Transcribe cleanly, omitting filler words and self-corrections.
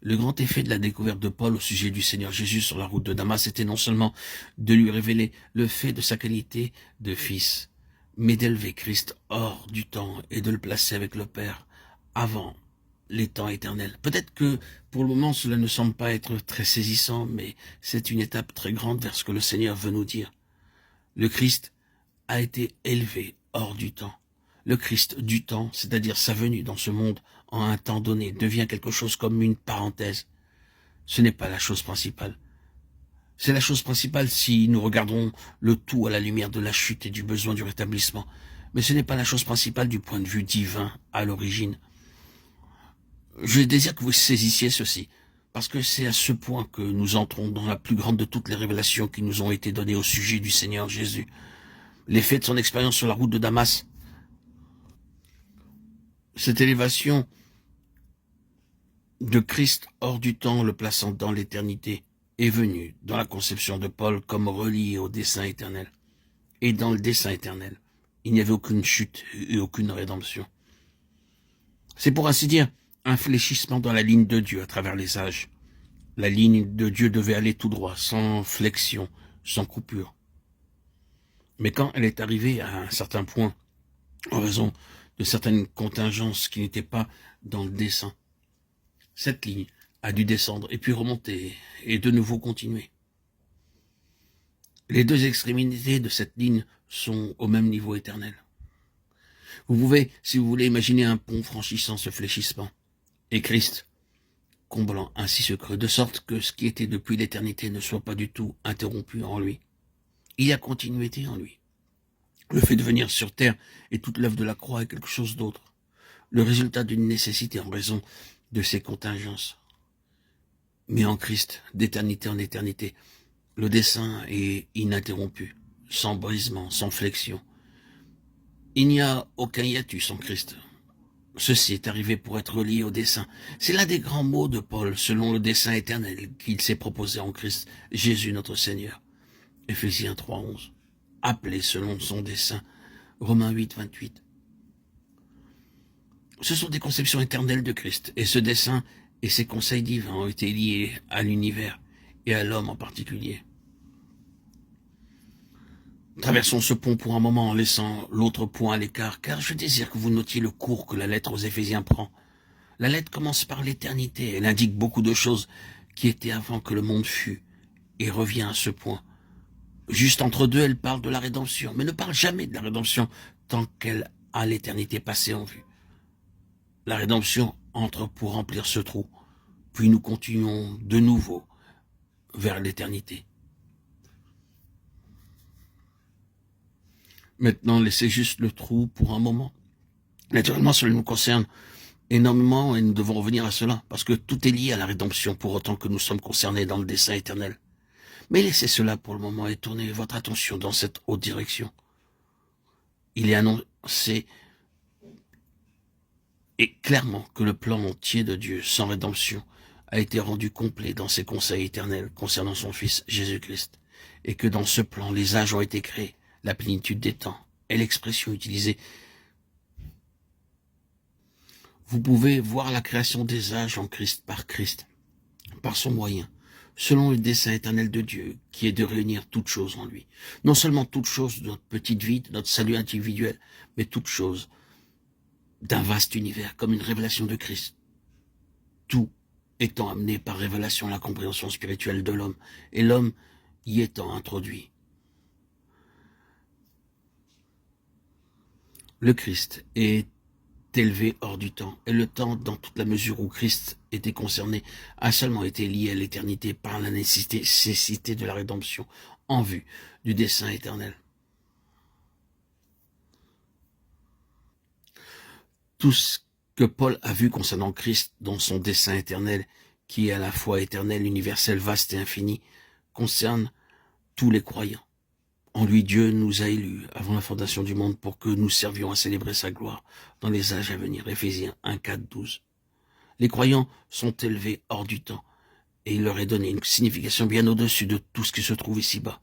Le grand effet de la découverte de Paul au sujet du Seigneur Jésus sur la route de Damas était non seulement de lui révéler le fait de sa qualité de fils, mais d'élever Christ hors du temps et de le placer avec le Père avant les temps éternels. Peut-être que pour le moment cela ne semble pas être très saisissant, mais c'est une étape très grande vers ce que le Seigneur veut nous dire. Le Christ a été élevé hors du temps. Le Christ du temps, c'est-à-dire sa venue dans ce monde en un temps donné, devient quelque chose comme une parenthèse. Ce n'est pas la chose principale. C'est la chose principale si nous regardons le tout à la lumière de la chute et du besoin du rétablissement. Mais ce n'est pas la chose principale du point de vue divin à l'origine. Je désire que vous saisissiez ceci, parce que c'est à ce point que nous entrons dans la plus grande de toutes les révélations qui nous ont été données au sujet du Seigneur Jésus. L'effet de son expérience sur la route de Damas, cette élévation de Christ hors du temps, le plaçant dans l'éternité, est venue dans la conception de Paul comme relié au dessein éternel. Et dans le dessein éternel, il n'y avait aucune chute et aucune rédemption. C'est pour ainsi dire un fléchissement dans la ligne de Dieu à travers les âges. La ligne de Dieu devait aller tout droit, sans flexion, sans coupure. Mais quand elle est arrivée à un certain point, en raison de certaines contingences qui n'étaient pas dans le dessein, cette ligne a dû descendre et puis remonter et de nouveau continuer. Les deux extrémités de cette ligne sont au même niveau éternel. Vous pouvez, si vous voulez, imaginer un pont franchissant ce fléchissement et Christ comblant ainsi ce creux, de sorte que ce qui était depuis l'éternité ne soit pas du tout interrompu en lui. Il y a continuité en lui. Le fait de venir sur terre et toute l'œuvre de la croix est quelque chose d'autre. Le résultat d'une nécessité en raison de ses contingences. Mais en Christ, d'éternité en éternité, le dessein est ininterrompu, sans brisement, sans flexion. Il n'y a aucun hiatus en Christ. Ceci est arrivé pour être lié au dessein. C'est l'un des grands mots de Paul, selon le dessein éternel qu'il s'est proposé en Christ, Jésus notre Seigneur. Éphésiens 3:11. Appelé selon son dessein. Romains 8:28. Ce sont des conceptions éternelles de Christ, et ce dessein et ses conseils divins ont été liés à l'univers et à l'homme en particulier. Traversons ce pont pour un moment en laissant l'autre point à l'écart, car je désire que vous notiez le cours que la lettre aux Éphésiens prend. La lettre commence par l'éternité, elle indique beaucoup de choses qui étaient avant que le monde fût, et revient à ce point. Juste entre deux, elle parle de la rédemption, mais ne parle jamais de la rédemption tant qu'elle a l'éternité passée en vue. La rédemption entre pour remplir ce trou, puis nous continuons de nouveau vers l'éternité. Maintenant, laissez juste le trou pour un moment. Naturellement, cela nous concerne énormément et nous devons revenir à cela, parce que tout est lié à la rédemption pour autant que nous sommes concernés dans le dessein éternel. Mais laissez cela pour le moment et tournez votre attention dans cette haute direction. Il est annoncé et clairement que le plan entier de Dieu sans rédemption a été rendu complet dans ses conseils éternels concernant son Fils Jésus-Christ, et que dans ce plan, les âges ont été créés, la plénitude des temps est l'expression utilisée. Vous pouvez voir la création des âges en Christ, par son moyen, selon le dessein éternel de Dieu, qui est de réunir toutes choses en lui. Non seulement toutes choses de notre petite vie, de notre salut individuel, mais toutes choses d'un vaste univers, comme une révélation de Christ. Tout étant amené par révélation à la compréhension spirituelle de l'homme, et l'homme y étant introduit. Le Christ est élevé hors du temps, et le temps, dans toute la mesure où Christ était concerné, a seulement été lié à l'éternité par la nécessité de la rédemption en vue du dessein éternel. Tout ce que Paul a vu concernant Christ dans son dessein éternel, qui est à la fois éternel, universel, vaste et infini, concerne tous les croyants. En lui, Dieu nous a élus avant la fondation du monde pour que nous servions à célébrer sa gloire dans les âges à venir. Éphésiens 1:4-12. Les croyants sont élevés hors du temps et il leur est donné une signification bien au-dessus de tout ce qui se trouve ici-bas.